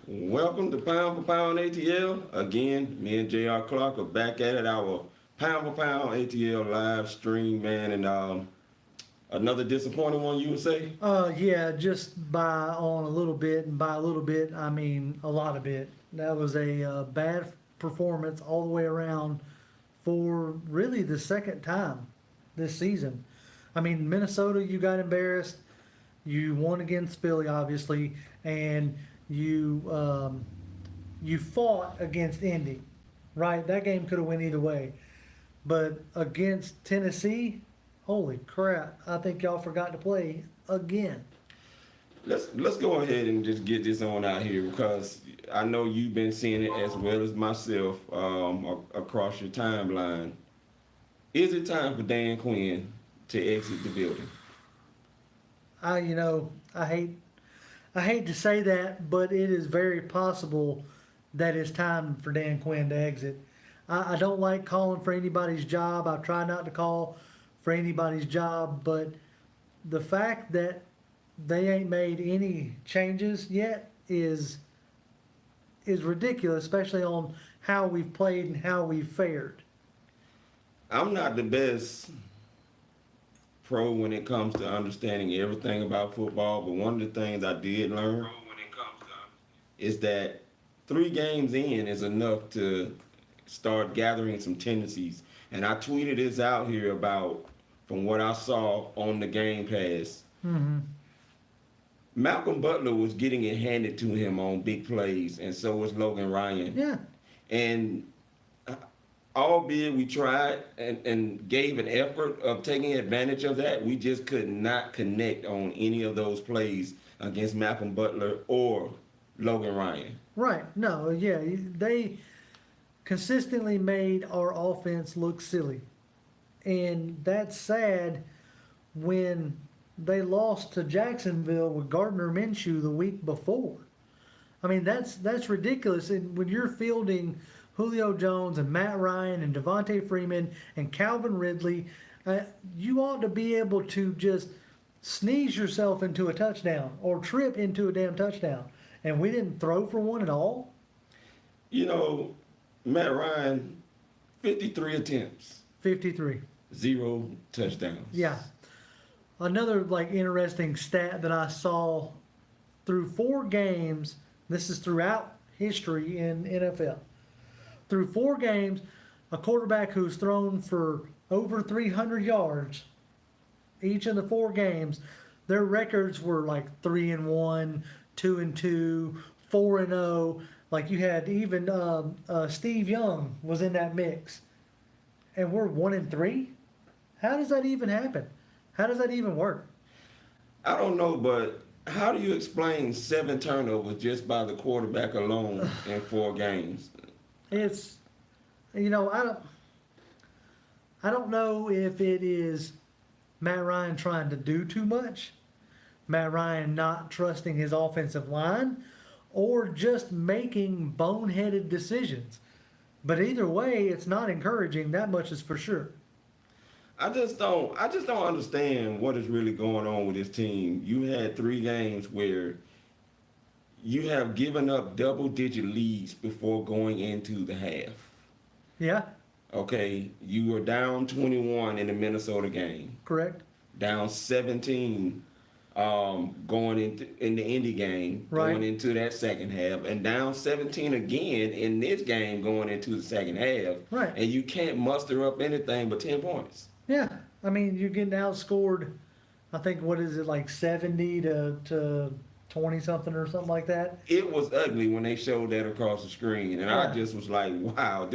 Welcome to Pound for Pound ATL. Again, me and JR Clark are back at it. Our Pound for Pound ATL live stream, man, and another disappointing one, you would say? Yeah, just by on a little bit, and by a little bit, I mean a lot of bit. That was a bad performance all the way around for really the second time this season. I mean, Minnesota, you got embarrassed. You won against Philly, obviously, and you fought against Indy, right? That game could have went either way, but against Tennessee, holy crap! I think y'all forgot to play again. Let's go ahead and just get this on out here because I know you've been seeing it as well as myself across your timeline. Is it time for Dan Quinn to exit the building? You know, I hate to say that, but it is very possible that it's time for Dan Quinn to exit. I don't like calling for anybody's job. I try not to call for anybody's job, but the fact that they ain't made any changes yet is ridiculous, especially on how we've played and how we've fared. I'm not the best pro when it comes to understanding everything about football, but one of the things I did learn is that 3 games in is enough to start gathering some tendencies. And I tweeted this out here about from what I saw on the Game Pass. Mm-hmm. Malcolm Butler was getting it handed to him on big plays, and so was Logan Ryan. Yeah. And albeit we tried and gave an effort of taking advantage of that, we just could not connect on any of those plays against Malcolm Butler or Logan Ryan. Right. No, yeah. They consistently made our offense look silly. And that's sad when they lost to Jacksonville with Gardner Minshew the week before. I mean, that's ridiculous. And when you're fielding Julio Jones and Matt Ryan and Devontae Freeman and Calvin Ridley, you ought to be able to just sneeze yourself into a touchdown or trip into a damn touchdown. And we didn't throw for one at all. You know, Matt Ryan, 53 attempts, 53. 0 touchdowns. Yeah. Another interesting stat that I saw through 4 games, this is throughout history in NFL. Through 4 games, a quarterback who's thrown for over 300 yards each of the 4 games, their records were like 3-1, 2-2, 4-0. Like you had even Steve Young was in that mix, and we're 1-3. How does that even happen? How does that even work? I don't know, but how do you explain 7 turnovers just by the quarterback alone in 4 games? It's, I don't know if it is Matt Ryan trying to do too much, Matt Ryan not trusting his offensive line, or just making boneheaded decisions. But either way, it's not encouraging. That much is for sure. I just don't understand what is really going on with this team. You had 3 games where you have given up double-digit leads before going into the half. Yeah, Okay, you were down 21 in the Minnesota game, correct. down 17 going into in the Indy game, Right. going into that second half, and down 17 again in this game going into the second half. Right. And you can't muster up anything but 10 points. Yeah, I mean, you're getting outscored, I think, what is it, like 70 to 20 something or something like that? It was ugly when they showed that across the screen, and Yeah. I just was like, wow,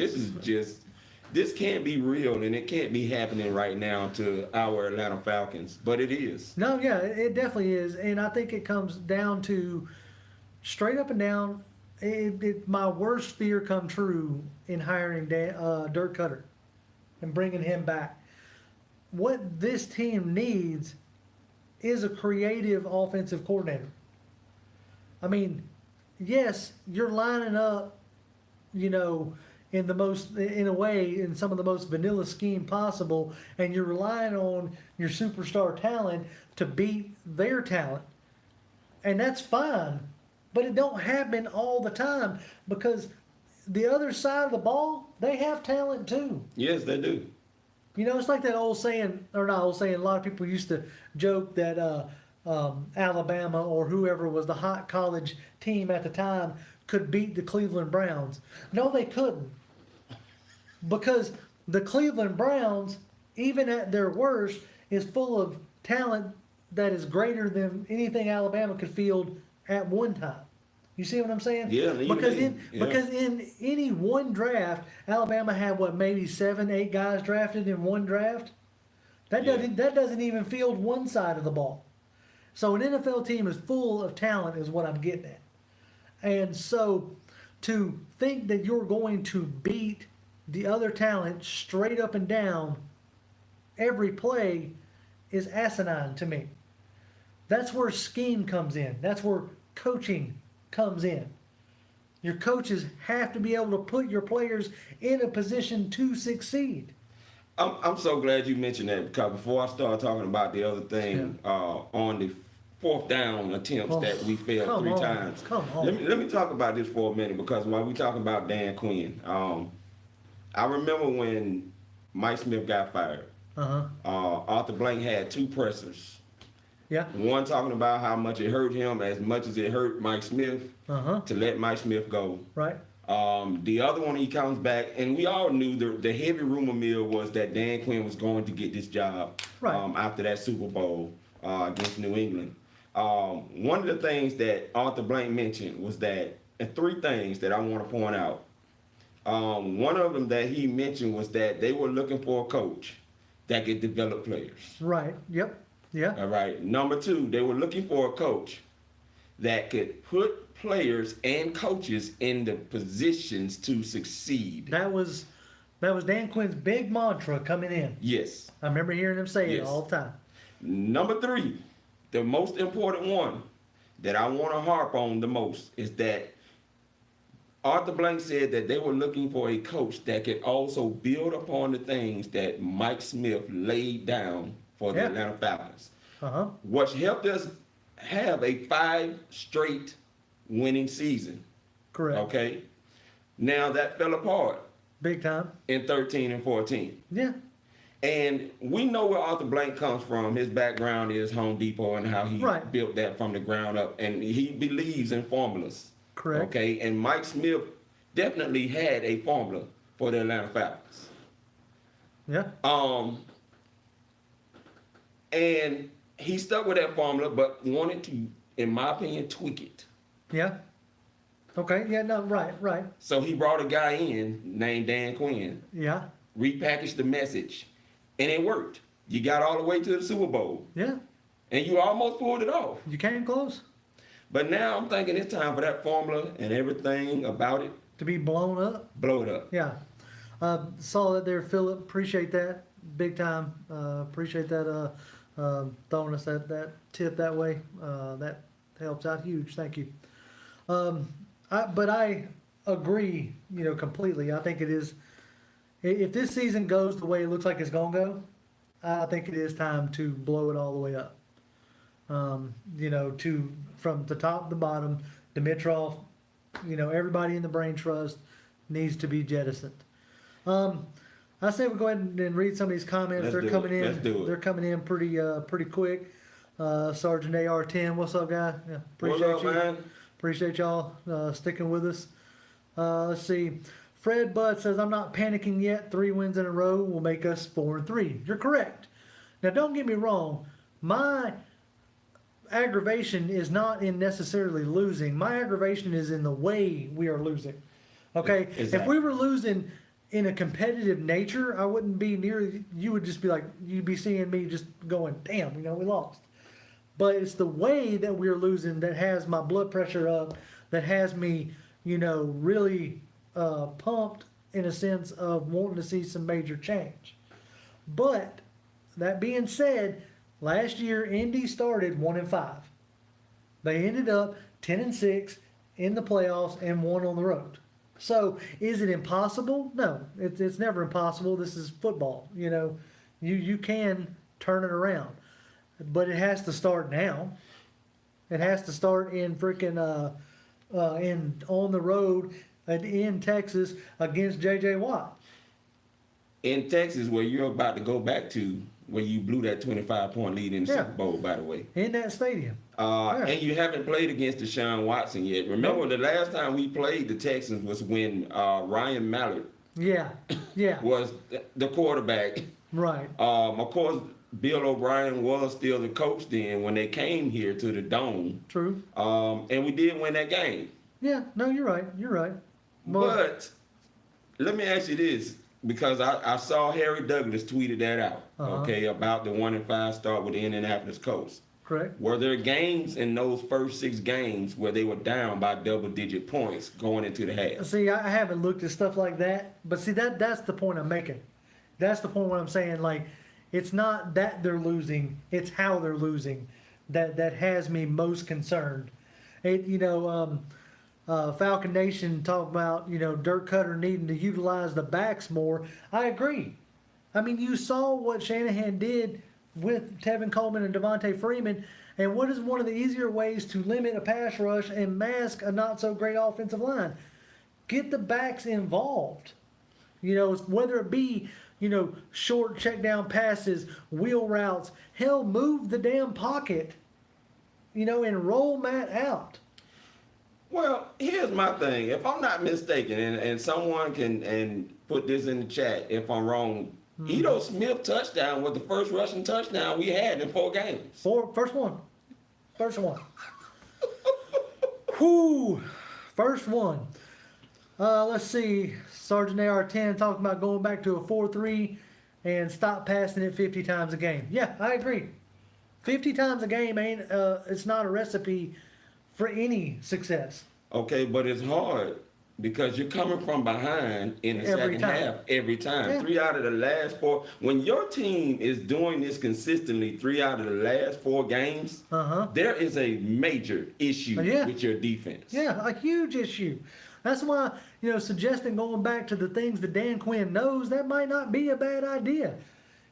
this can't be real, and it can't be happening right now to our Atlanta Falcons, but it is. No, yeah, it definitely is. And I think it comes down to straight up and down, my worst fear come true in hiring Dirk Cutter and bringing him back. What this team needs is a creative offensive coordinator. I mean, yes, you're lining up, in a way, in some of the most vanilla scheme possible, and you're relying on your superstar talent to beat their talent. And that's fine. But it don't happen all the time because the other side of the ball, they have talent too. Yes, they do. You know, it's like that old saying, or not old saying, a lot of people used to joke that Alabama or whoever was the hot college team at the time could beat the Cleveland Browns. No, they couldn't. Because the Cleveland Browns, even at their worst, is full of talent that is greater than anything Alabama could field at one time. You see what I'm saying? Yeah, because in any one draft, Alabama had what, maybe 7, 8 guys drafted in one draft. That doesn't even field one side of the ball. So an NFL team is full of talent, is what I'm getting at. And so to think that you're going to beat the other talent straight up and down every play is asinine to me. That's where scheme comes in. That's where coaching comes in. Your coaches have to be able to put your players in a position to succeed. I'm so glad you mentioned that, because before I start talking about the other thing, on the fourth down attempts that we failed 3 times. Let me talk about this for a minute, because while we talking about Dan Quinn, I remember when Mike Smith got fired. Arthur Blank had 2 pressers. Yeah. One talking about how much it hurt him as much as it hurt Mike Smith to let Mike Smith go. Right. The other one, he comes back, and we all knew the heavy rumor mill was that Dan Quinn was going to get this job after that Super Bowl against New England. One of the things that Arthur Blank mentioned was that, and 3 things that I want to point out. One of them that he mentioned was that they were looking for a coach that could develop players. Right. Yep. Yeah. All right. Number 2, they were looking for a coach that could put players and coaches in the positions to succeed. That was Dan Quinn's big mantra coming in. Yes. I remember hearing him say it all the time. Number 3, the most important one that I want to harp on the most is that Arthur Blank said that they were looking for a coach that could also build upon the things that Mike Smith laid down for the Atlanta Falcons. Which helped us have a 5 straight winning season. Correct. Okay. Now that fell apart. Big time. In 13 and 14. Yeah. And we know where Arthur Blank comes from. His background is Home Depot and how he built that from the ground up. And he believes in formulas. Correct. Okay. And Mike Smith definitely had a formula for the Atlanta Falcons. Yeah. And he stuck with that formula, but wanted to, in my opinion, tweak it. Yeah. Okay. Yeah. No. Right. So he brought a guy in named Dan Quinn. Yeah. Repackaged the message, and it worked. You got all the way to the Super Bowl. Yeah. And you almost pulled it off. You came close. But now I'm thinking it's time for that formula and everything about it to be blown up. Blow it up. Yeah. Saw that there, Philip. Appreciate that. Big time. Appreciate that. Throwing us that tip that way. That helps out huge. Thank you. But I agree, completely. I think it is, if this season goes the way it looks like it's going to go, I think it is time to blow it all the way up. From the top to the bottom, Dimitrov, everybody in the brain trust needs to be jettisoned. I say we go ahead and read some of these comments. They're coming in. Let's do it. They're coming in pretty quick. Sergeant AR10, what's up, guy? Yeah, appreciate what's up, man? Appreciate y'all sticking with us. Let's see. Fred Budd says, I'm not panicking yet. 3 wins in a row will make us 4-3. You're correct. Now, don't get me wrong. My aggravation is not in necessarily losing. My aggravation is in the way we are losing. Okay? Exactly. If we were losing in a competitive nature, I wouldn't be near, you would just be like, you'd be seeing me just going, damn, we lost. But it's the way that we're losing that has my blood pressure up, that has me, really pumped in a sense of wanting to see some major change. But that being said, last year Indy started 1-5. They ended up 10-6 in the playoffs and 1 on the road. So is it impossible? No, it's never impossible. This is football. You can turn it around. But it has to start now. It has to start in freaking on the road in Texas against J.J. Watt. In Texas, where you're about to go back to, where you blew that 25-point lead in the Yeah. Super Bowl, by the way. In that stadium. Yeah. And you haven't played against Deshaun Watson yet. Remember, the last time we played the Texans was when Ryan Mallett Yeah. was the quarterback. Right. Of course, Bill O'Brien was still the coach then when they came here to the Dome. True. And we did win that game. Yeah. No, you're right. You're right. But let me ask you this, because I saw Harry Douglas tweeted that out, okay, about the 1-5 start with the Indianapolis Colts. Correct. Were there games in those first 6 games where they were down by double-digit points going into the half? See, I haven't looked at stuff like that, but see, that's the point I'm making. That's the point where I'm saying, like, it's not that they're losing, it's how they're losing that has me most concerned. Falcon Nation talk about, Dirk Cutter needing to utilize the backs more. I agree. I mean, you saw what Shanahan did with Tevin Coleman and Devontae Freeman, and what is one of the easier ways to limit a pass rush and mask a not so great offensive line? Get the backs involved. Whether it be, short check down passes, wheel routes, hell, move the damn pocket, and roll Matt out. Well, here's my thing. If I'm not mistaken, and someone can put this in the chat if I'm wrong, Ito Smith touchdown was the first rushing touchdown we had in 4 games. First one. Whoo! First one. Let's see. Sergeant AR-10 talking about going back to a 4-3 and stop passing it 50 times a game. Yeah, I agree. 50 times a game it's not a recipe for any success. Okay, but it's hard because you're coming from behind in the second half every time. Yeah. 3 out of the last 4. When your team is doing this consistently 3 out of the last 4 games, there is a major issue with your defense. Yeah, a huge issue. That's why, suggesting going back to the things that Dan Quinn knows, that might not be a bad idea.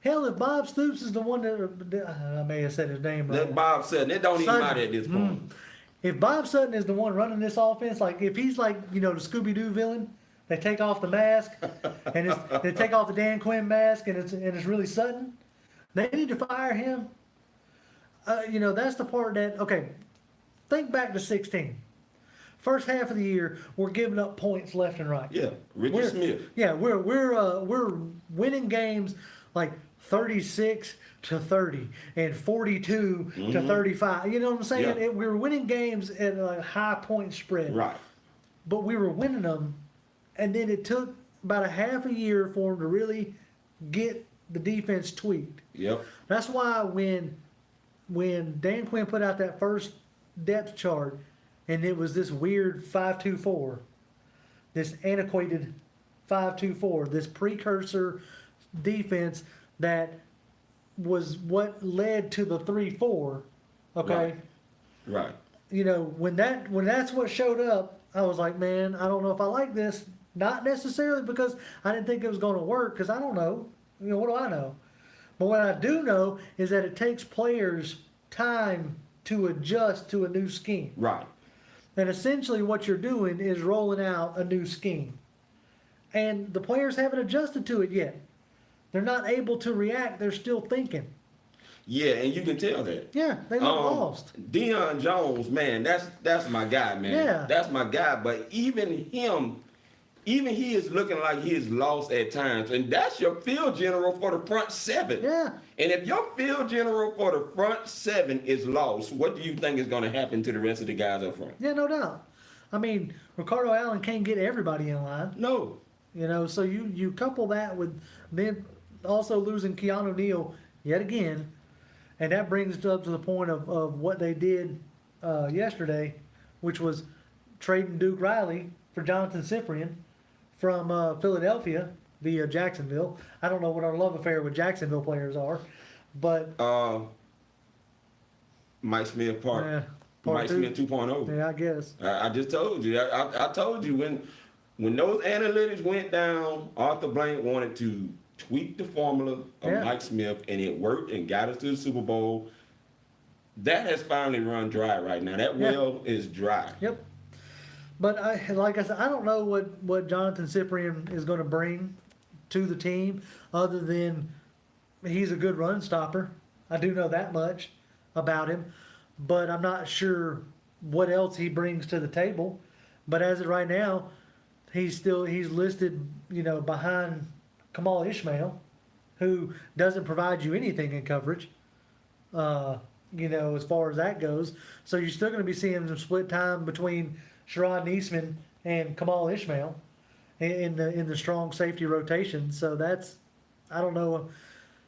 Hell, if Bob Stoops is the one that, I may have said his name right. That Bob Sutton, it don't even matter at this point. If Bob Sutton is the one running this offense, like if he's like, the Scooby-Doo villain, they take off the mask and they take off the Dan Quinn mask and it's really Sutton, they need to fire him. That's the part that, okay, think back to 16. First half of the year, we're giving up points left and right. Yeah, Richard Smith. Yeah, we're winning games like 36-30 and 42-35. You know what I'm saying? Yeah. We were winning games at a high point spread. Right. But we were winning them, and then it took about a half a year for them to really get the defense tweaked. Yep. That's why when Dan Quinn put out that first depth chart, and it was this weird 5-2-4, this antiquated 5-2-4, this precursor defense that was what led to the 3-4. Okay. Right. When that's what showed up, I was like, man, I don't know if I like this. Not necessarily because I didn't think it was going to work, because I don't know. What do I know? But what I do know is that it takes players time to adjust to a new scheme. Right. And essentially what you're doing is rolling out a new scheme. And the players haven't adjusted to it yet. They're not able to react. They're still thinking. Yeah, and you can tell that. Yeah, they look lost. Deion Jones, man, that's my guy, man. Yeah. That's my guy. But even he is looking like he is lost at times. And that's your field general for the front 7. Yeah. And if your field general for the front 7 is lost, what do you think is going to happen to the rest of the guys up front? Yeah, no doubt. I mean, Ricardo Allen can't get everybody in line. No. So you couple that with them also losing Keanu Neal yet again, and that brings it up to the point of what they did yesterday, which was trading Duke Riley for Jonathan Cyprien from Philadelphia via Jacksonville. I don't know what our love affair with Jacksonville players are, but Mike Smith part Mike 2. Smith 2.0. Yeah, I guess. I just told you. I told you when those analytics went down, Arthur Blank wanted to tweak the formula of Mike Smith, and it worked and got us to the Super Bowl. That has finally run dry right now. That well is dry. Yep. But like I said, I don't know what Jonathan Cyprian is going to bring to the team other than he's a good run stopper. I do know that much about him, but I'm not sure what else he brings to the table. But as of right now, he's listed, behind Kamal Ishmael, who doesn't provide you anything in coverage. As far as that goes. So you're still going to be seeing some split time between Sherrod Neesman and Kamal Ishmael in the strong safety rotation. So that's, I don't know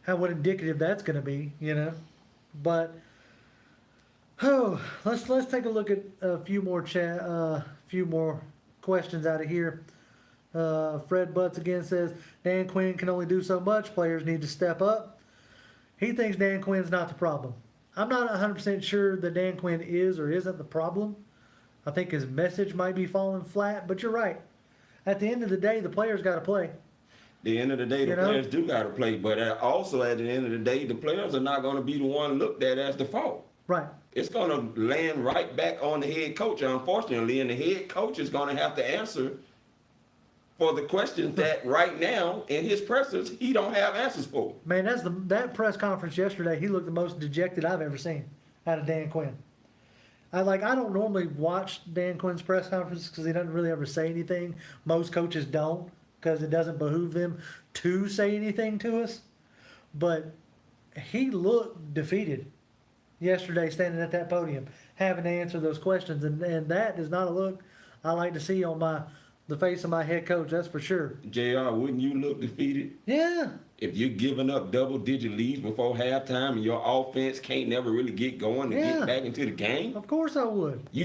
what indicative that's going to be, But let's take a look at a few more questions out of here. Fred Butts again says Dan Quinn can only do so much. Players need to step up. He thinks Dan Quinn's not the problem. I'm not 100% sure that Dan Quinn is or isn't the problem. I think his message might be falling flat, but you're right. At the end of the day, the players got to play. The end of the day, the players do got to play, but also at the end of the day, the players are not going to be the one looked at as the fault. Right. It's going to land right back on the head coach, unfortunately, and the head coach is going to have to answer for the questions that right now in his pressers he don't have answers for. Man, that press conference yesterday, he looked the most dejected I've ever seen out of Dan Quinn. I don't normally watch Dan Quinn's press conferences because he doesn't really ever say anything. Most coaches don't because it doesn't behoove them to say anything to us. But he looked defeated yesterday standing at that podium having to answer those questions, and that is not a look I like to see on the face of my head coach, that's for sure. JR, wouldn't you look defeated? Yeah. If you're giving up double-digit leads before halftime and your offense can't never really get going to get back into the game? Of course I would. You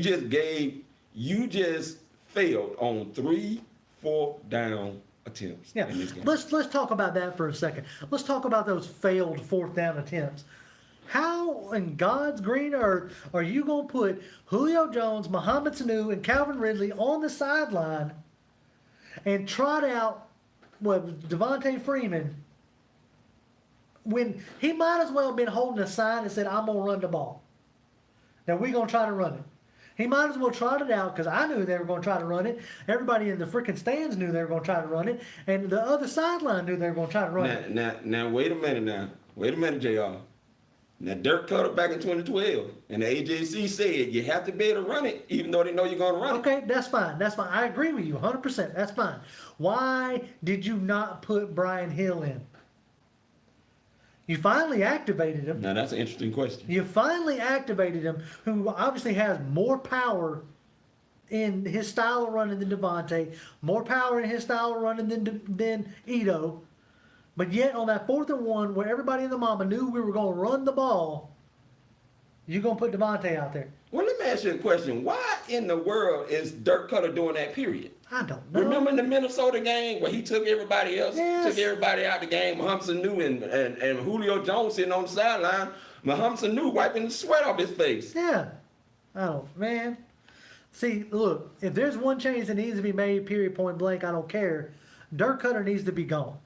just failed on 3 fourth down attempts in this game. Let's talk about that for a second. Let's talk about those failed fourth down attempts. How in God's green earth are you going to put Julio Jones, Mohamed Sanu, and Calvin Ridley on the sideline and trot out Devontae Freeman when he might as well have been holding a sign that said, I'm going to run the ball. Now we're going to try to run it. He might as well trot it out because I knew they were going to try to run it. Everybody in the freaking stands knew they were going to try to run it. And the other sideline knew they were going to try to run it. Now, wait a minute now. Wait a minute, JR. Now, Dirk cut it back in 2012, and the AJC said you have to be able to run it, even though they know you're going to run it. Okay, that's fine. That's fine. I agree with you 100%. That's fine. Why did you not put Brian Hill in? You finally activated him. Now, that's an interesting question. You finally activated him, who obviously has more power in his style of running than Devontae, more power in his style of running than Ito. But yet, on that 4th and 1, where everybody in the mama knew we were going to run the ball, you're going to put Devontae out there. Well, let me ask you a question. Why in the world is Dirk Cutter doing that period? I don't know. Remember in the Minnesota game where he took everybody else, Yes. took everybody out the game, Mohamed Sanu and Julio Jones sitting on the sideline, Mohamed Sanu wiping the sweat off his face. Yeah. Man. See, look, if there's one change that needs to be made, period, point blank, I don't care. Dirk Cutter needs to be gone.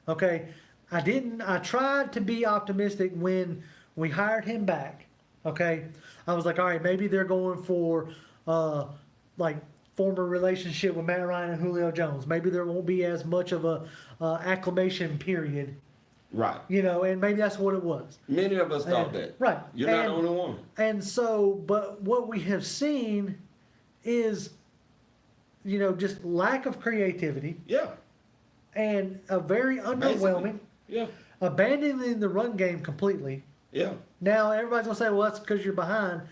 Okay, I tried to be optimistic when we hired him back. Okay, I was like, all right, maybe they're going for former relationship with Matt Ryan and Julio Jones. Maybe there won't be as much of a acclimation period. Right. And maybe that's what it was. Many of us thought that. Right. You're not the only one. And so, but what we have seen is, just lack of creativity. Yeah. And a very underwhelming. Yeah. Abandoning the run game completely. Yeah. Now everybody's gonna say, well, that's because you're behind.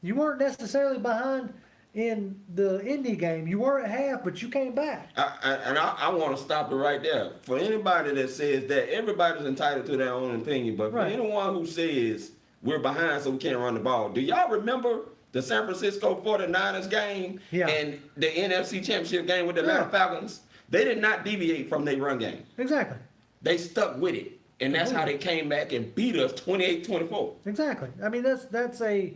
You weren't necessarily behind in the Indy game. You were at half, but you came back. I want to stop it right there. For anybody that says that, everybody's entitled to their own opinion. But for anyone who says we're behind so we can't run the ball, do y'all remember the San Francisco 49ers game and the NFC Championship game with the Atlanta Falcons? They did not deviate from their run game. Exactly. They stuck with it. And that's how they came back and beat us 28-24. Exactly. I mean, that's a,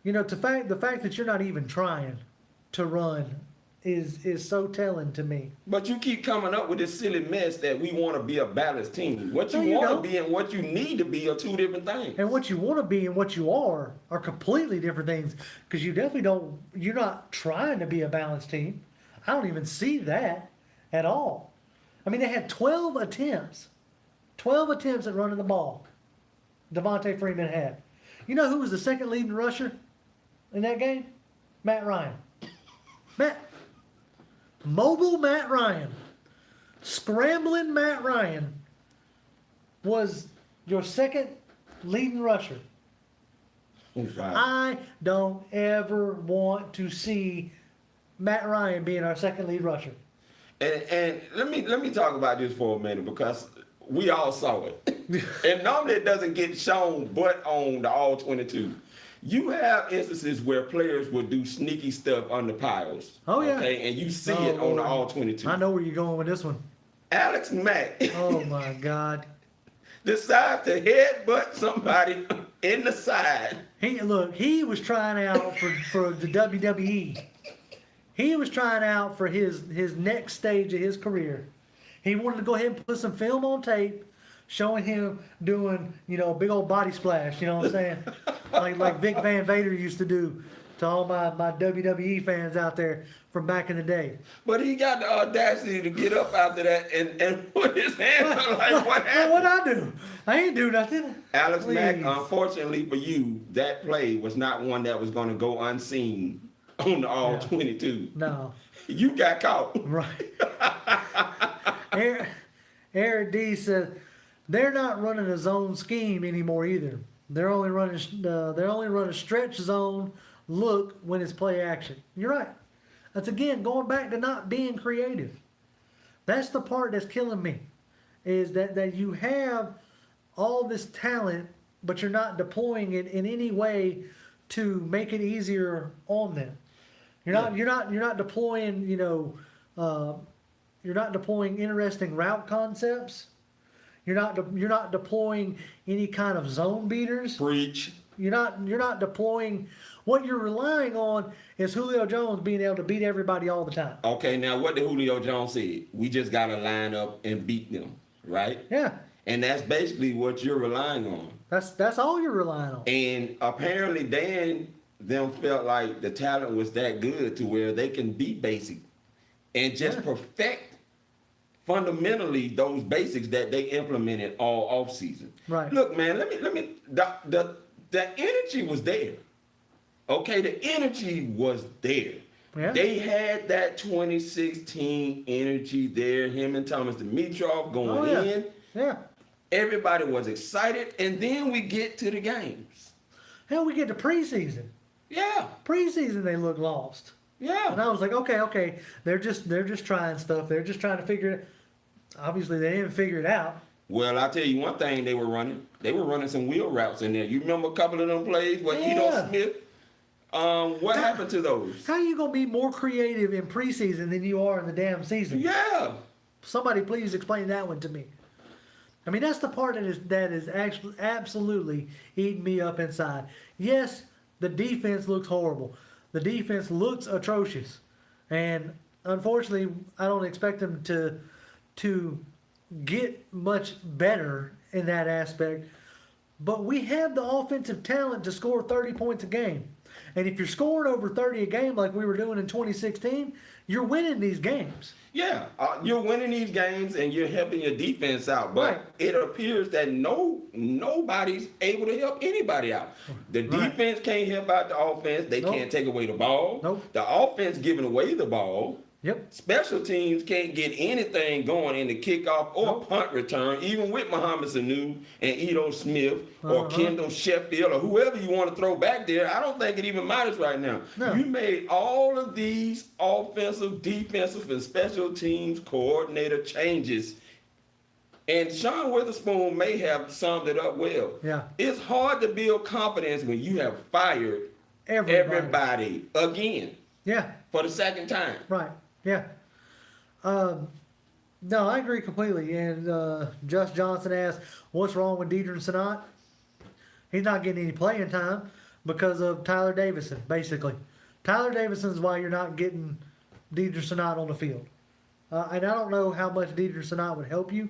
the fact that you're not even trying to run is so telling to me. But you keep coming up with this silly mess that we want to be a balanced team. What you No, you want don't. to be and what you need to be are two different things. And what you want to be and what you are completely different things. Because you definitely don't. You're not trying to be a balanced team. I don't even see that at all. I mean, they had 12 attempts. 12 attempts at running the ball. Devontae Freeman had. You know who was the second leading rusher in that game? Matt Ryan. Mobile Matt Ryan. Scrambling Matt Ryan was your second leading rusher. Wow. I don't ever want to see Matt Ryan being our second lead rusher. And let me talk about this for a minute because we all saw it. And normally it doesn't get shown but on the all 22. You have instances where players will do sneaky stuff under piles. Oh, yeah. Okay, and you see it on the all 22. I know where you're going with this one. Alex Mack Oh my God. decide to headbutt somebody in the side. He was trying out for the WWE. He was trying out for his next stage of his career. He wanted to go ahead and put some film on tape showing him doing, a big old body splash, you know what I'm saying? like Vic Van Vader used to do to all my WWE fans out there from back in the day. But he got the audacity to get up after that and put his hands up like, what happened? What'd I do? I ain't do nothing. Alex Mack, Please. Unfortunately for you, that play was not one that was going to go unseen on the all 22. No. You got caught. Right. Eric D says they're not running a zone scheme anymore either. They're only running stretch zone look when it's play action. You're right. That's again going back to not being creative. That's the part that's killing me, is that you have all this talent, but you're not deploying it in any way to make it easier on them. You're not deploying, you're not deploying interesting route concepts. You're not deploying any kind of zone beaters. Preach. You're not deploying. What you're relying on is Julio Jones being able to beat everybody all the time. Okay, now what did Julio Jones say? We just got to line up and beat them, right? Yeah. And that's basically what you're relying on. That's all you're relying on. And apparently Dan them felt like the talent was that good to where they can be basic and just perfect fundamentally those basics that they implemented all off season. Right. Look, man, the energy was there. Okay, the energy was there. Yeah. They had that 2016 energy there. Him and Thomas Dimitrov going in. Yeah. Everybody was excited, and then we get to the games. Hell, we get to preseason. Yeah. Preseason, they look lost. Yeah. And I was like, okay, they're just trying stuff. They're just trying to figure it. Obviously, they didn't figure it out. Well, I'll tell you one thing they were running. They were running some wheel routes in there. You remember a couple of them plays where Edo Smith? What happened to those? How are you gonna be more creative in preseason than you are in the damn season? Yeah. Somebody please explain that one to me. I mean, that's the part that is actually absolutely eating me up inside. Yes, the defense looks horrible. The defense looks atrocious, and unfortunately, I don't expect them to get much better in that aspect. But we have the offensive talent to score 30 points a game. And if you're scoring over 30 a game like we were doing in 2016, you're winning these games. Yeah, you're winning these games and you're helping your defense out. But Right. it appears that nobody's able to help anybody out. The defense can't help out the offense. They can't take away the ball. Nope. The offense giving away the ball. Yep. Special teams can't get anything going in the kickoff or punt return, even with Muhammad Sanu and Edo Smith or Kendall Sheffield or whoever you want to throw back there. I don't think it even matters right now. No. You made all of these offensive, defensive, and special teams coordinator changes. And Sean Witherspoon may have summed it up well. Yeah. It's hard to build confidence when you have fired everybody again Yeah. for the second time. Right. Yeah. No, I agree completely. And Just Johnson asked, what's wrong with Deidre Sanat? He's not getting any playing time because of Tyler Davison, basically. Tyler Davison's why you're not getting Deidre Sanat on the field. And I don't know how much Deidre Sanat would help you.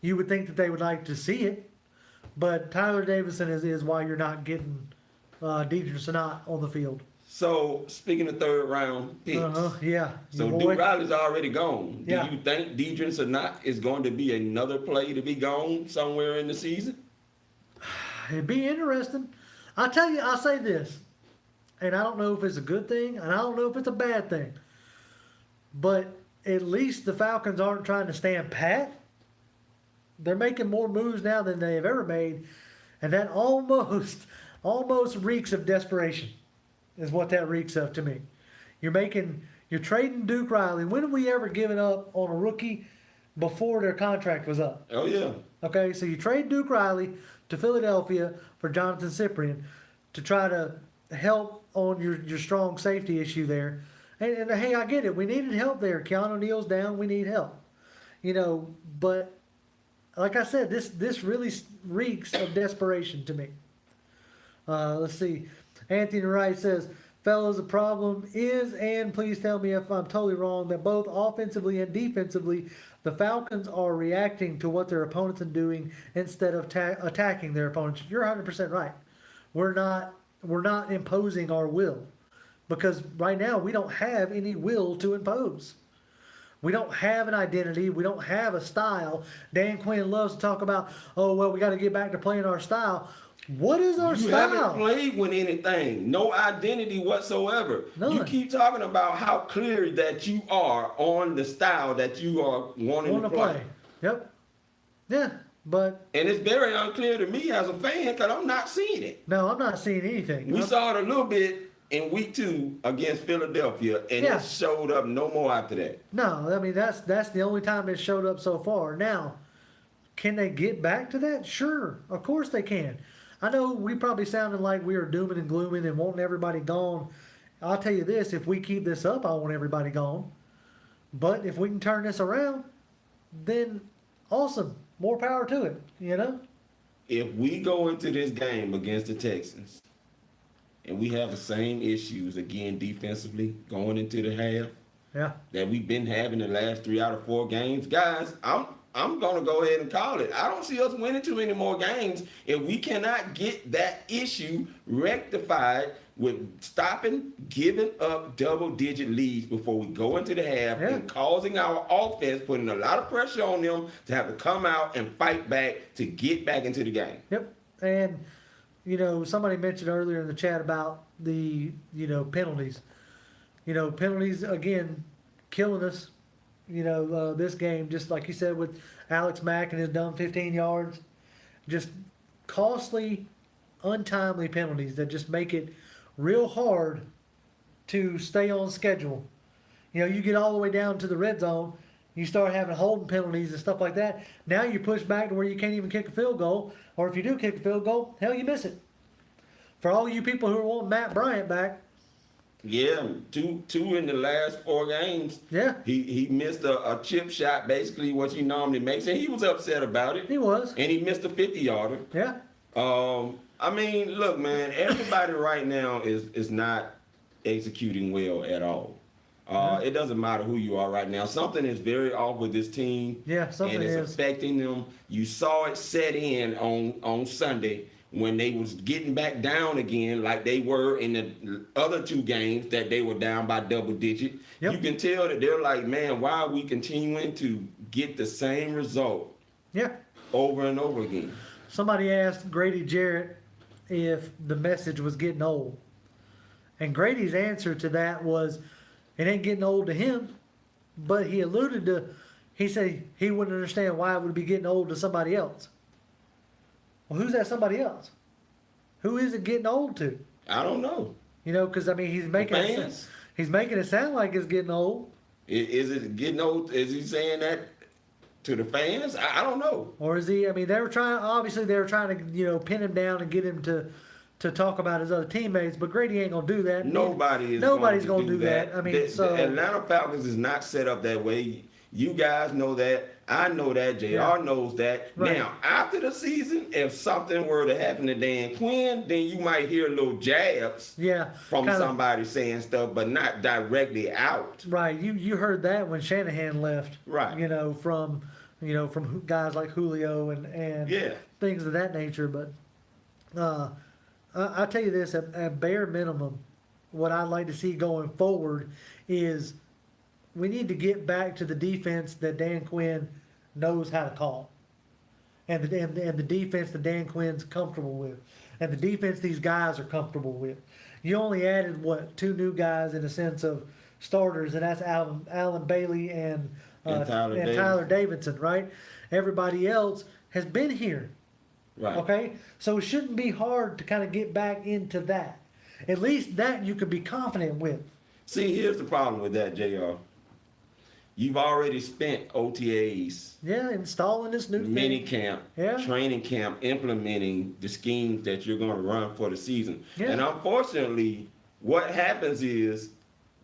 You would think that they would like to see it, but Tyler Davison is why you're not getting Deidre Sanat on the field. So, speaking of third round picks, Yeah. so Your Duke boy. Riley's already gone. Yeah. Do you think Deidre Sanat is going to be another play to be gone somewhere in the season? It'd be interesting. I'll tell you, I'll say this, and I don't know if it's a good thing, and I don't know if it's a bad thing, but at least the Falcons aren't trying to stand pat. They're making more moves now than they've ever made, and that almost reeks of desperation, is what that reeks of to me. You're trading Duke Riley. When have we ever given up on a rookie before their contract was up? Oh, yeah. Okay, so you trade Duke Riley to Philadelphia for Jonathan Cyprien to try to help on your strong safety issue there. And hey, I get it. We needed help there. Keanu Neal's down. We need help. But like I said, this really reeks of desperation to me. Let's see. Anthony Wright says, fellas, the problem is, and please tell me if I'm totally wrong, that both offensively and defensively, the Falcons are reacting to what their opponents are doing instead of attacking their opponents. You're 100% right. We're not imposing our will, because right now we don't have any will to impose. We don't have an identity. We don't have a style. Dan Quinn loves to talk about, oh, well, we got to get back to playing our style. What is our You style? haven't played with anything. No identity whatsoever. None. You keep talking about how clear that you are on the style that you are wanting to play. Yep. Yeah, but And it's very unclear to me as a fan because I'm not seeing it. no, I'm not seeing anything. We saw it a little bit in week 2 against Philadelphia, and Yeah. it showed up no more after that. No, I mean that's the only time it showed up so far. Now, can they get back to that? Sure, of course they can. I know we probably sounded like we are dooming and glooming and wanting everybody gone. I'll tell you this, if we keep this up, I want everybody gone. But if we can turn this around, then awesome. More power to it, If we go into this game against the Texans and we have the same issues again defensively going into the half Yeah. that we've been having the last 3 out of 4 games, guys, I'm gonna go ahead and call it. I don't see us winning too many more games if we cannot get that issue rectified with stopping giving up double-digit leads before we go into the half and causing our offense, putting a lot of pressure on them to have to come out and fight back to get back into the game. Yep. And, somebody mentioned earlier in the chat about the, penalties. Penalties, again, killing us. This game, just like you said with Alex Mack and his dumb 15 yards, just costly, untimely penalties that just make it real hard to stay on schedule. You get all the way down to the red zone, you start having holding penalties and stuff like that. Now you push back to where you can't even kick a field goal, or if you do kick a field goal, hell, you miss it. For all you people who want Matt Bryant back, Yeah, two in the last 4 games. yeah, He missed a chip shot, basically what he normally makes, and he was upset about it. he was. And he missed a 50-yarder. Yeah, I mean, look, man, everybody right now is not executing well at all. It doesn't matter who you are right now. Something is very off with this team. Yeah, something and it's is. affecting them. You saw it set in on Sunday when they was getting back down again like they were in the other 2 games that they were down by double digit. Yep. You can tell that they're like, man, why are we continuing to get the same result yeah. over and over again? Somebody asked Grady Jarrett if the message was getting old. And Grady's answer to that was, it ain't getting old to him. But he alluded to, he said he wouldn't understand why it would be getting old to somebody else. Well, who's that somebody else? Who is it getting old to? I don't know. Because, he's making it sound like it's getting old. Is it getting old? Is he saying that to the fans? I don't know. Or is he, they were trying to, pin him down and get him to talk about his other teammates, but Grady ain't going to do that. Nobody's going to do that. the Atlanta Falcons is not set up that way. You guys know that. I know that. JR Yeah. knows that. Right. Now, after the season, if something were to happen to Dan Quinn, then you might hear little jabs Yeah, from kinda- somebody saying stuff, but not directly out. Right, you heard that when Shanahan left. Right. From guys like Julio and Yeah. things of that nature. But I'll tell you this: at bare minimum, what I'd like to see going forward is we need to get back to the defense that Dan Quinn knows how to call, and the defense that Dan Quinn's comfortable with, and the defense these guys are comfortable with. You only added two new guys in the sense of starters, and that's Alan Bailey and Tyler Davidson, right? Everybody else has been here. Right. Okay? So it shouldn't be hard to kind of get back into that. At least that you could be confident with. See, here's the problem with that, JR. You've already spent OTAs, Yeah, installing this new mini thing. camp, Yeah. training camp, implementing the schemes that you're going to run for the season. Yeah. And unfortunately, what happens is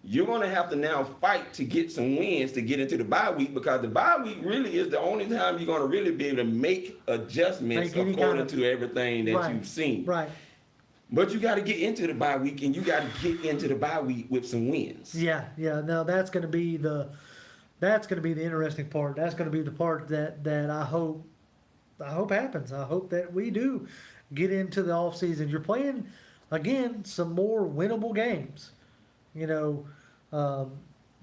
you're going to have to now fight to get some wins to get into the bye week, because the bye week really is the only time you're going to really be able to make adjustments Make any according kind of- to everything that Right. you've seen. Right. But you got to get into the bye week, and you got to get into the bye week with some wins. Yeah, yeah. Now that's going to be the interesting part. That's going to be the part that I hope happens. I hope that we do get into the off season. You're playing again some more winnable games.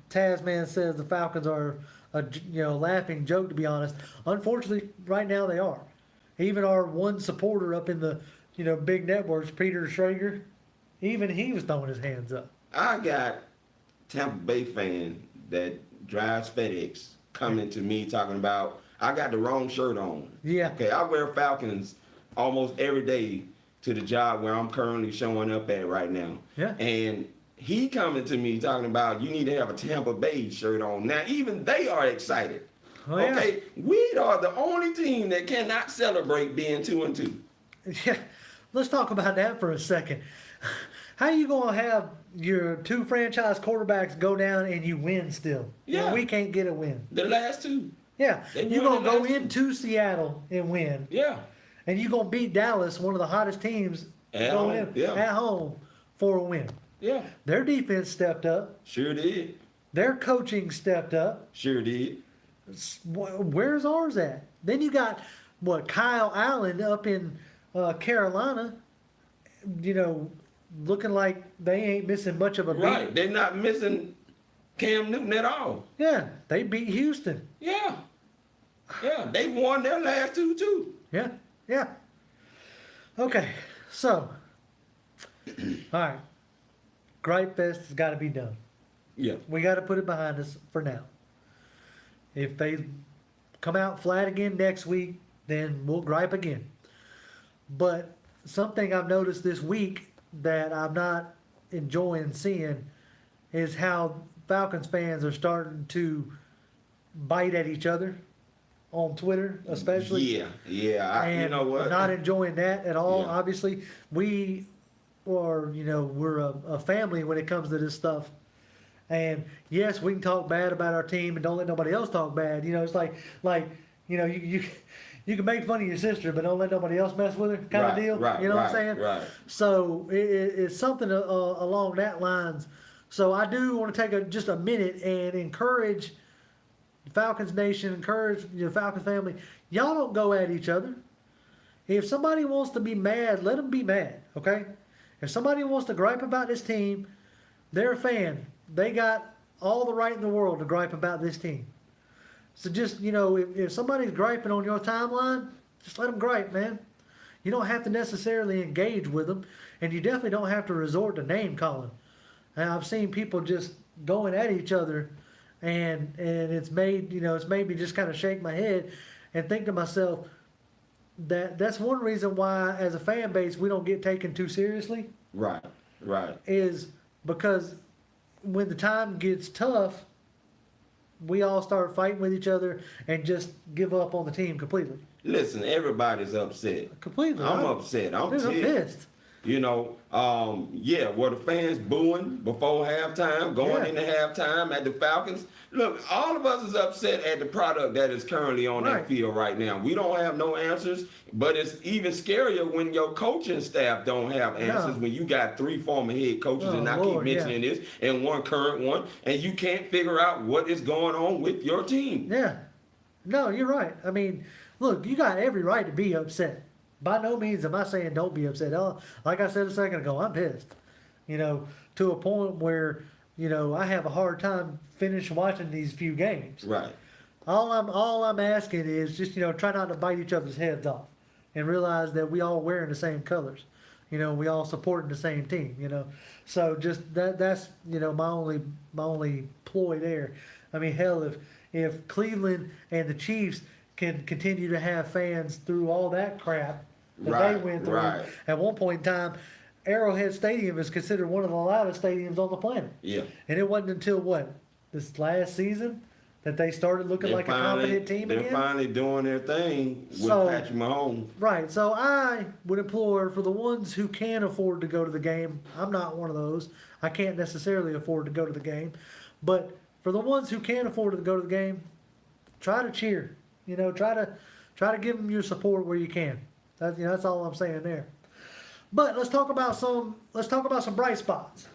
Tasman says the Falcons are a laughing joke, to be honest. Unfortunately, right now they are. Even our one supporter up in the big networks, Peter Schrager, even he was throwing his hands up. I got Tampa Bay fan that drives FedEx coming to me talking about, I got the wrong shirt on. Yeah. Okay, I wear Falcons almost every day to the job where I'm currently showing up at right now. Yeah. And he coming to me talking about, you need to have a Tampa Bay shirt on. Now, even they are excited. Oh, yeah. Okay, we are the only team that cannot celebrate being 2-2. Yeah, let's talk about that for a second. How you gonna have your two franchise quarterbacks go down and you win still? Yeah. We can't get a win. The last two. Yeah, They you're won gonna the go last two. into Seattle and win, Yeah. and you're gonna beat Dallas, one of the hottest teams, At going home, in yeah. at home for a win. Yeah. Their defense stepped up. Sure did. Their coaching stepped up. Sure did. Where's ours at? Then you got Kyle Allen up in Carolina, looking like they ain't missing much of a beat. Right. They're not missing Cam Newton at all. Yeah, they beat Houston. Yeah. Yeah. They won their last two too. Yeah, yeah. Okay, so, all right, Gripe Fest has got to be done. Yeah. We got to put it behind us for now. If they come out flat again next week, then we'll gripe again. But something I've noticed this week that I'm not enjoying seeing is how Falcons fans are starting to bite at each other on Twitter, especially. Yeah. Yeah. And you know what? not enjoying that at all. Yeah. Obviously, we're a family when it comes to this stuff. And yes, we can talk bad about our team and don't let nobody else talk bad. It's like you can make fun of your sister, but don't let nobody else mess with her, kind of Right, deal. right, You know what I'm right, saying? right. So it's something along that lines. So I do want to take just a minute and encourage Falcons Nation, encourage the Falcons family. Y'all don't go at each other. If somebody wants to be mad, let them be mad. Okay? If somebody wants to gripe about this team, they're a fan. They got all the right in the world to gripe about this team. So just, if somebody's griping on your timeline, just let them gripe, man. You don't have to necessarily engage with them, and you definitely don't have to resort to name calling. And I've seen people just going at each other, and it's made me just kind of shake my head and think to myself that's one reason why, as a fan base, we don't get taken too seriously. Right. Right. Is because when the time gets tough, we all start fighting with each other and just give up on the team completely. Listen, everybody's upset. Completely. I'm upset. I'm Dude, I'm pissed. pissed. You know, were the fans booing before halftime, going into halftime at the Falcons? Look, all of us is upset at the product that is currently on that field right now. We don't have no answers, but it's even scarier when your coaching staff don't have answers. When you got 3 former head coaches, and I keep mentioning this, and 1 current one, and you can't figure out what is going on with your team. Yeah. No, you're right. I mean, look, you got every right to be upset. By no means am I saying don't be upset. Like I said a second ago, I'm pissed. You know, to a point where, you know, I have a hard time finish watching these few games. Right. All I'm asking is just, you know, try not to bite each other's heads off and realize that we all wearing the same colors. You know, we all supporting the same team, you know. So just that's, you know, my only ploy there. I mean, hell, if Cleveland and the Chiefs can continue to have fans through all that crap that they went through. At one point in time, Arrowhead Stadium is considered one of the loudest stadiums on the planet. Yeah. And it wasn't until this last season that they started looking like a competent team again. They're finally doing their thing with Patrick Mahomes. Right. So I would implore for the ones who can afford to go to the game. I'm not one of those. I can't necessarily afford to go to the game, but for the ones who can afford to go to the game, try to cheer. You know, try to give them your support where you can. That's all I'm saying there. But let's talk about some bright spots,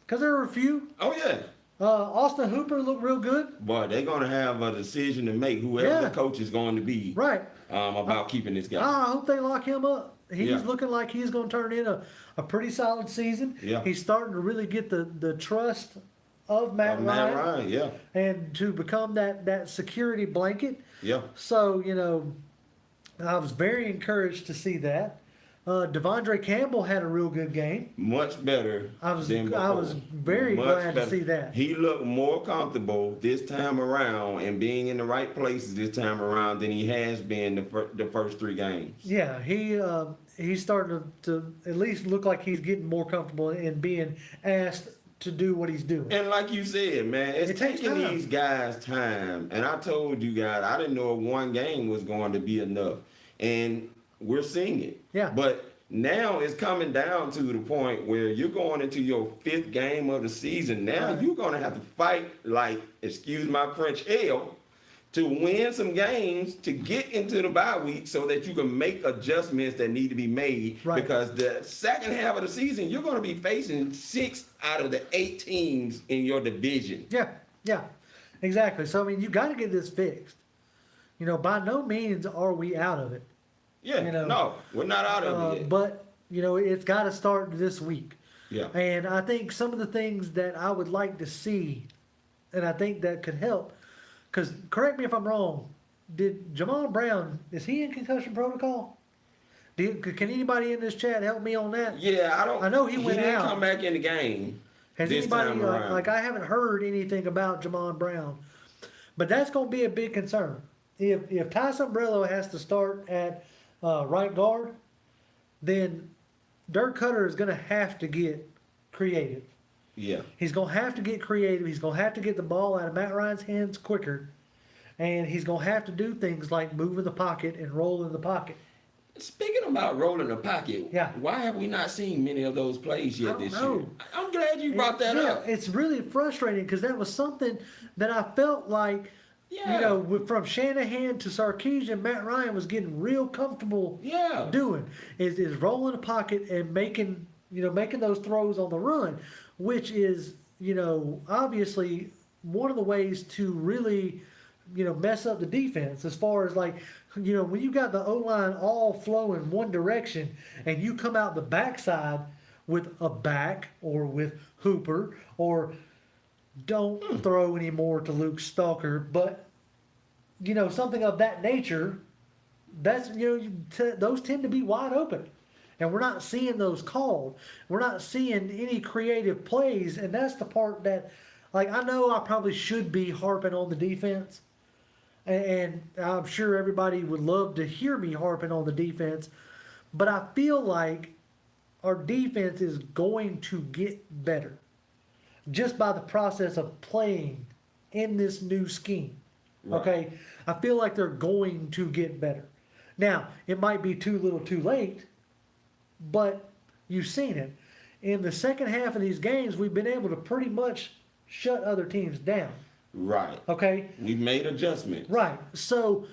because there are a few. Oh yeah. Austin Hooper looked real good. Boy, they're gonna have a decision to make, whoever the coach is going to be. Right. About keeping this guy. I hope they lock him up. He's looking like he's going to turn in a pretty solid season. Yeah. He's starting to really get the trust of Matt Ryan. Yeah. And to become that security blanket. Yeah. So, you know, I was very encouraged to see that. Devondre Campbell had a real good game. Much better. I was very glad to see that. He looked more comfortable this time around and being in the right places this time around than he has been the first 3 games. Yeah, he's starting to at least look like he's getting more comfortable in being asked to do what he's doing. And like you said, man, it's taking these guys time. And I told you guys, I didn't know if 1 game was going to be enough. And we're seeing it. Yeah. But now it's coming down to the point where you're going into your 5th game of the season. Now you're going to have to fight, like, excuse my French, hell, to win some games to get into the bye week so that you can make adjustments that need to be made. Right. Because the second half of the season, you're going to be facing 6 out of the 8 teams in your division. Yeah, exactly. So, I mean, you got to get this fixed. You know, by no means are we out of it. Yeah, no, we're not out of it yet. But, you know, it's got to start this week. Yeah. And I think some of the things that I would like to see, and I think that could help, because correct me if I'm wrong, did Jamal Brown, is he in concussion protocol? Can anybody in this chat help me on that? Yeah, I know he went didn't out. come back in the game. Has this anybody, time around. like I haven't heard anything about Jamal Brown, but that's going to be a big concern. If Ty Sombrello has to start at right guard, then Dirk Cutter is going to have to get creative. Yeah. He's going to have to get creative. He's going to have to get the ball out of Matt Ryan's hands quicker. And he's going to have to do things like move in the pocket and roll in the pocket. Speaking about rolling the pocket, why have we not seen many of those plays yet this year? I'm glad you brought that up. It's really frustrating because that was something that I felt like, you know, from Shanahan to Sarkisian, Matt Ryan was getting real comfortable doing is rolling the pocket and making those throws on the run, which is, you know, obviously one of the ways to really, you know, mess up the defense as far as like, you know, when you got the O-line all flow in one direction and you come out the backside with a back or with Hooper or don't throw anymore to Luke Stalker, but, you know, something of that nature, that's, you know, those tend to be wide open. And we're not seeing those called. We're not seeing any creative plays. And that's the part that, like, I know I probably should be harping on the defense. And I'm sure everybody would love to hear me harping on the defense. But I feel like our defense is going to get better just by the process of playing in this new scheme. Right. Okay? I feel like they're going to get better. Now, it might be too little too late, but, You've seen it. In the second half of these games, we've been able to pretty much shut other teams down. Right. Okay? We've made adjustments. Right. So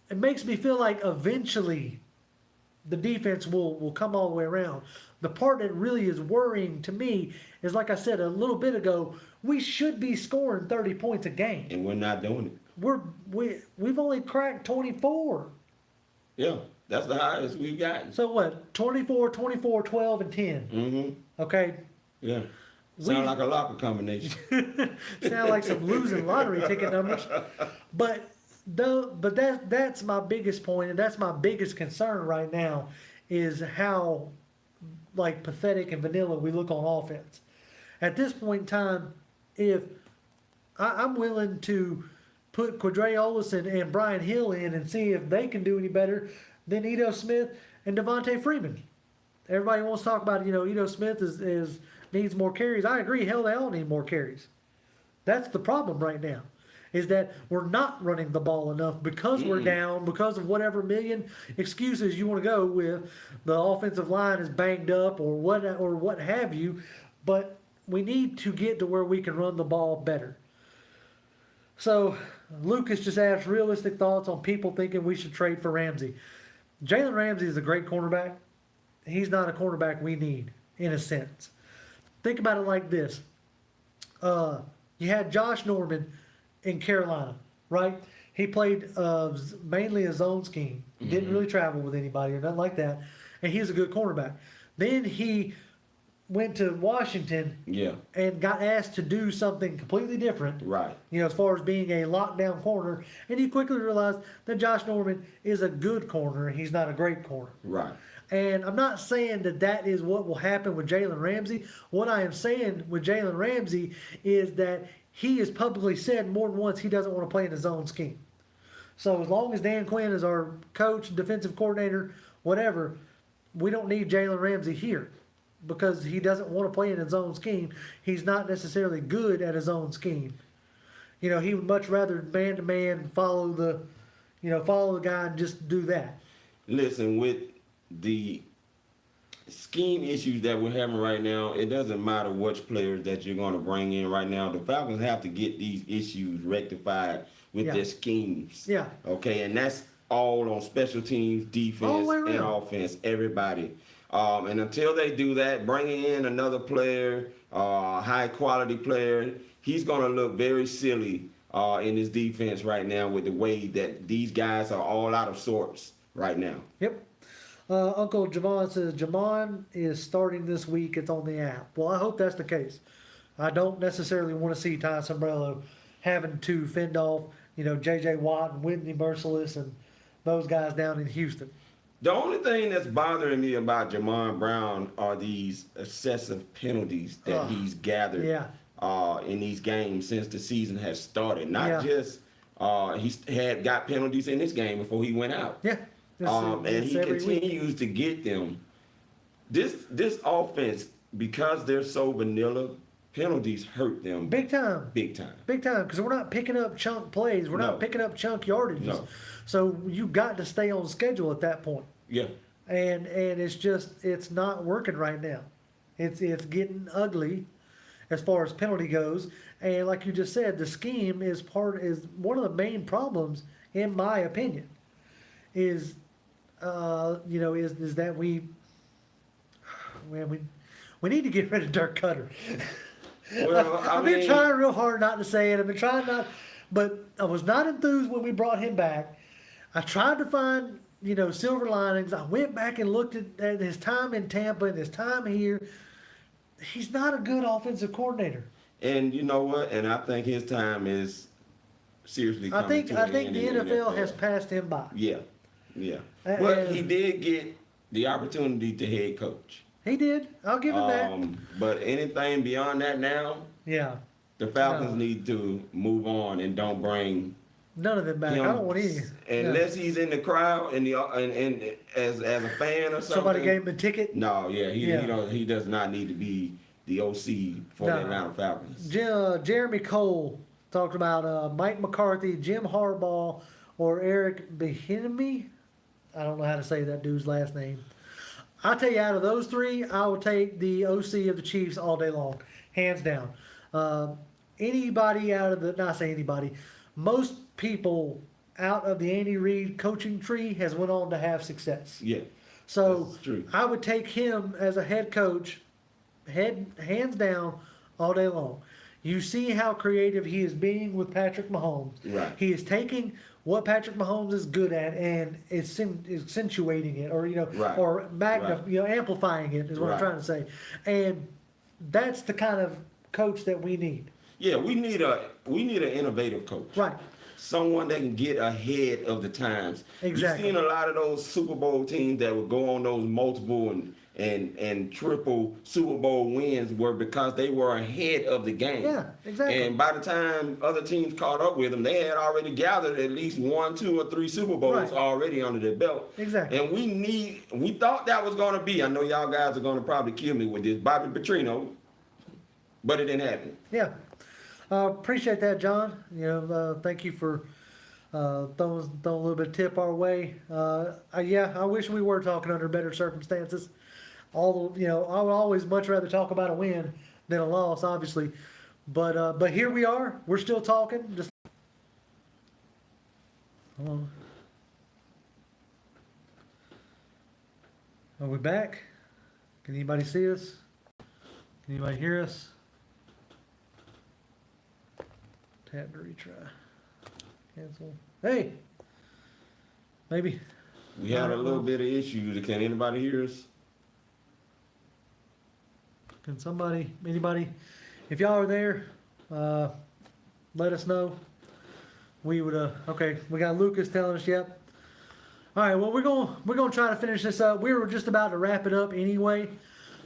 it makes me feel like eventually the defense will come all the way around. The part that really is worrying to me is, like I said a little bit ago, we should be scoring 30 points a game. And we're not doing it. We've only cracked 24. Yeah, that's the highest we've gotten. So what? 24, 24, 12, and 10. Mm-hmm. Okay? Yeah. Sound like a locker combination. Sound like some losing lottery ticket numbers. But that's my biggest point, and that's my biggest concern right now, is how like pathetic and vanilla we look on offense. At this point in time, if I'm willing to put Quadre Olison and Brian Hill in and see if they can do any better than Ito Smith and Devontae Freeman. Everybody wants to talk about, Ito Smith needs more carries. I agree. Hell, they all need more carries. That's the problem right now, is that we're not running the ball enough because we're down, because of whatever million excuses you want to go with. The offensive line is banged up or what have you, but we need to get to where we can run the ball better. So Lucas just asked realistic thoughts on people thinking we should trade for Ramsey. Jalen Ramsey is a great cornerback. He's not a cornerback we need, in a sense. Think about it like this. You had Josh Norman in Carolina, right? He played mainly a zone scheme. Didn't really travel with anybody or nothing like that. And he's a good cornerback. Then he went to Washington and got asked to do something completely different. Right. As far as being a lockdown corner. And you quickly realized that Josh Norman is a good corner. He's not a great corner. Right. And I'm not saying that is what will happen with Jalen Ramsey. What I am saying with Jalen Ramsey is that he has publicly said more than once he doesn't want to play in his own scheme. So as long as Dan Quinn is our coach, defensive coordinator, whatever, we don't need Jalen Ramsey here because he doesn't want to play in his own scheme. He's not necessarily good at his own scheme. He would much rather man-to-man follow the guy and just do that. Listen, with the scheme issues that we're having right now, it doesn't matter which players that you're going to bring in right now. The Falcons have to get these issues rectified with their schemes. Yeah. Okay, and that's all on special teams, defense, and offense, everybody. And until they do that, bringing in another player, high-quality player, he's going to look very silly in his defense right now with the way that these guys are all out of sorts right now. Yep. Uncle Javon says, Jamon is starting this week. It's on the app. Well, I hope that's the case. I don't necessarily want to see Ty Sombrello having to fend off, J.J. Watt and Whitney Merciless and those guys down in Houston. The only thing that's bothering me about Jamon Brown are these excessive penalties that he's gathered in these games since the season has started. Not just he had got penalties in this game before he went out. Yeah. And he continues to get them. This offense, because they're so vanilla, penalties hurt them. Big time. Big time. Big time, because we're not picking up chunk plays. We're not picking up chunk yardages. No. So you got to stay on schedule at that point. Yeah. And it's not working right now. It's getting ugly as far as penalty goes. And like you just said, the scheme is one of the main problems, in my opinion, is that we need to get rid of Dirk Cutter. Well, I've been trying real hard not to say it. I've been trying not, but I was not enthused when we brought him back. I tried to find, silver linings. I went back and looked at his time in Tampa and his time here. He's not a good offensive coordinator. And you know what? And I think his time is seriously coming I think the NFL has passed him by. Yeah. But he did get the opportunity to head coach. He did. I'll give him that. But anything beyond that now, the Falcons need to move on and don't bring none of them back. I don't want any. Unless he's in the crowd and as a fan or something. Somebody gave him a ticket. No, he does not need to be the OC for the Atlanta Falcons. Jeremy Cole talked about Mike McCarthy, Jim Harbaugh, or Eric Bieniemy. I don't know how to say that dude's last name. I'll tell you, out of those three, I will take the OC of the Chiefs all day long, hands down. Anybody out of the, not say anybody, most people out of the Andy Reid coaching tree has went on to have success. Yeah. So That's true. I would take him as a head coach, hands down, all day long. You see how creative he is being with Patrick Mahomes. Right. He is taking what Patrick Mahomes is good at and accentuating it, or Right. or Right. amplifying it is what I'm Right. trying to say. And that's the kind of coach that we need. Yeah, we need an innovative coach. Right. Someone that can get ahead of the times. Exactly. You've seen a lot of those Super Bowl teams that would go on those multiple and triple Super Bowl wins were because they were ahead of the game. Yeah, exactly. And by the time other teams caught up with them, they had already gathered at least 1, 2, or 3 Super Bowls Right. already under their belt. Exactly. And we thought that was going to be, I know y'all guys are going to probably kill me with this, Bobby Petrino, but it didn't happen. Yeah. Appreciate that, John. Thank you for throwing a little bit of tip our way. Yeah, I wish we were talking under better circumstances. I would always much rather talk about a win than a loss, obviously. But here we are. We're still talking. Just hold on. Are we back? Can anybody see us? Can anybody hear us? Tap to retry. Cancel. Hey! Maybe. We had a little bit of issues. Can anybody hear us? Can anybody, if y'all are there, let us know. We would, okay, we got Lucas telling us, yep. All right, well, we're gonna try to finish this up. We were just about to wrap it up anyway.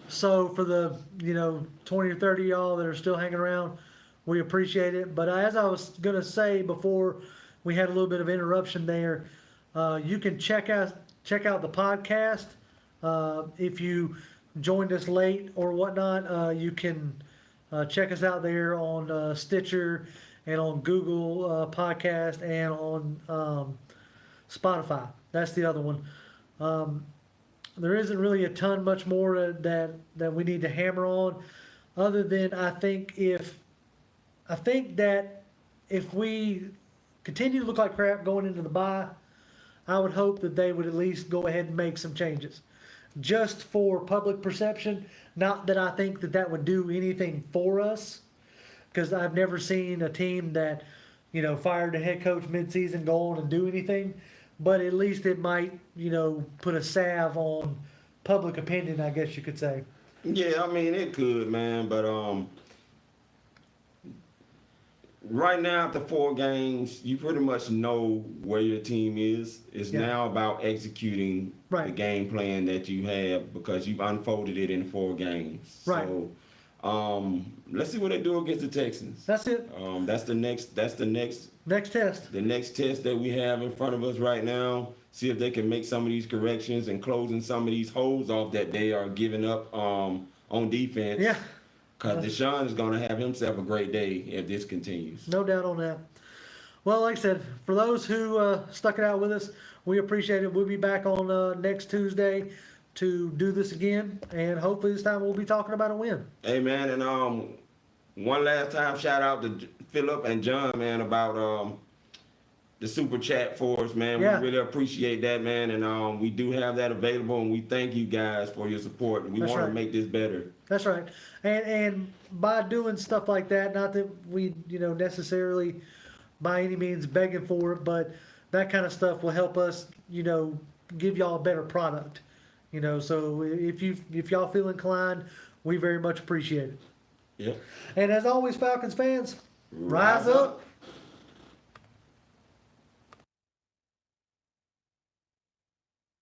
So for the, 20 or 30 of y'all that are still hanging around, we appreciate it. But as I was gonna say before we had a little bit of interruption there, you can check out the podcast. If you joined us late or whatnot, you can check us out there on Stitcher and on Google Podcast and on Spotify. That's the other one. There isn't really a ton much more that we need to hammer on, other than I think that if we continue to look like crap going into the bye, I would hope that they would at least go ahead and make some changes. Just for public perception, not that I think that would do anything for us, because I've never seen a team that, fired a head coach midseason go on and do anything, but at least it might, put a salve on public opinion, I guess you could say. Yeah, I mean, it could, man, but right now after 4 games, you pretty much know where your team is. It's now about executing the game plan that you have, because you've unfolded it in 4 games. Right. So, let's see what they do against the Texans. That's it. That's the next test. The next test that we have in front of us right now. See if they can make some of these corrections and closing some of these holes off that they are giving up on defense. Yeah. Because Deshaun is going to have himself a great day if this continues. No doubt on that. Well, like I said, for those who stuck it out with us, we appreciate it. We'll be back on next Tuesday to do this again, and hopefully this time we'll be talking about a win. Hey, man, and one last time, shout out to Philip and John, man, about the super chat for us, man. Yeah. We really appreciate that, man, and we do have that available, and we thank you guys for your support. We want to make this better. That's right. And by doing stuff like that, not that we, necessarily by any means begging for it, but that kind of stuff will help us, give y'all a better product. So if y'all feel inclined, we very much appreciate it. Yep. And as always, Falcons fans, rise up.